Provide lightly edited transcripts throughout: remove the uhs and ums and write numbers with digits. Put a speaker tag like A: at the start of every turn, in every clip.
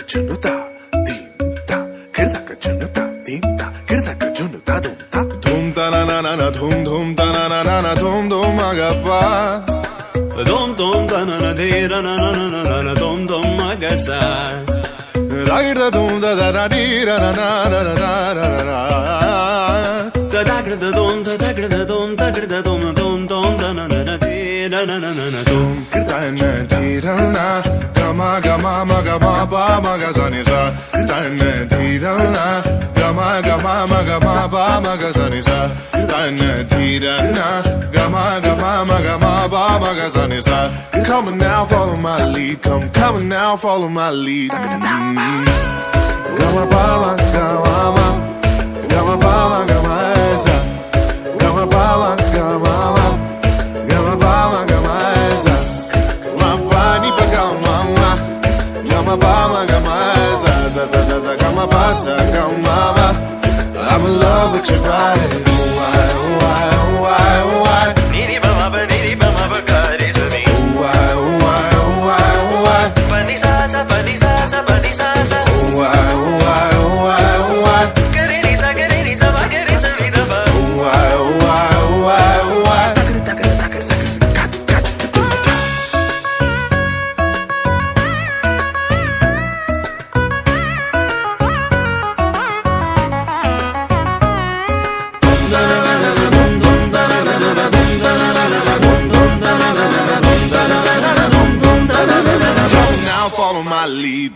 A: junuta dimta kirdaka junuta dimta kirdaka junuta dumta
B: धूम तना ना ना ना धूम धूम तना ना ना ना धूम धूम agappa
C: Dom dom da na na de ra na na na na na dom dom magasa.
B: ragda धूम da da da di ra na na na na na na na
C: Da da gra da dom da da gra da dom da gra da dom dom dom da na na na de ra na na na na dom.
B: kirtana dhirana gama gama maga ma pa maga sa ni sa kirtana dhirana gama gama maga ma pa maga sa ni sa kirtana dhirana gama gama maga ma pa maga sa ni sa come on now follow my lead come on now follow my lead gama pa gama gama pa gama sa gama pa gama gama pa gama sa Gama ba gama za za za za za gama ba sa gama ba I'm in love with your body why why
C: Niri ba ma ba ga re sa ni.
B: why
C: Pa ni sa sa pa ni sa sa pa ni sa sa.
B: why
C: Ga re ni sa ba ga re sa ni da ba.
B: why
A: takır takır takır takır kat kat dumta
B: now follow my lead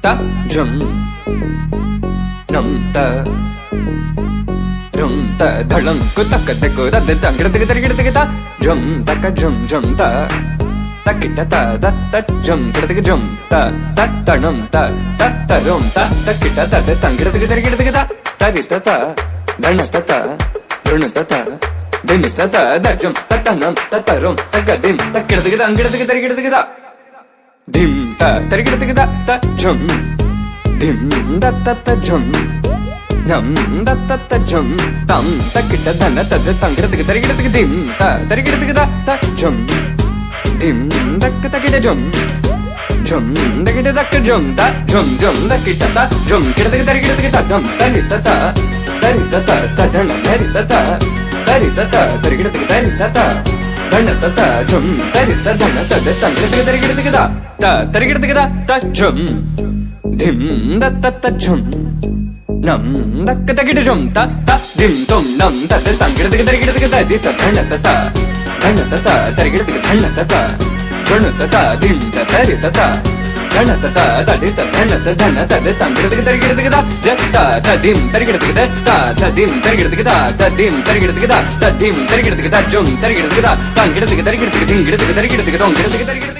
D: ta jum nam ta rum ta dhalam ku tak ta ku da da ta gida gida gida gida jum ta ka jum ta ta kita ta da ta jum gida jum ta ta nam ta rum ta kita ta da ta gida gida gida gida ta ri ta dana ta run ta dim ta da jum ta nam ta rum ta ga dim ta gida gida gida dim ta tarigida gida ta jum dim da ta jum nam da ta jum tam ta kita dana ta da tangida tarigida dim ta tarigida gida ta jum dim da ta kita jum da kita da jum da jum da kita ta jum kita tarigida gida dam tari ta dana tari ta tarigida ta dana ta jum tari ta dana ta da tangida tarigida ta tarigida ta jum dim da ta jum nam da ta kita jum ta dim tom nam ta da tangida tarigida di ta dana ta tarigida dana ta dim ta tari ta dana ta di ta dana ta da tangida tarigida ta dim tarigida ta dim tarigida ta dim tarigida ta dim tarigida jum tarigida tangida tarigida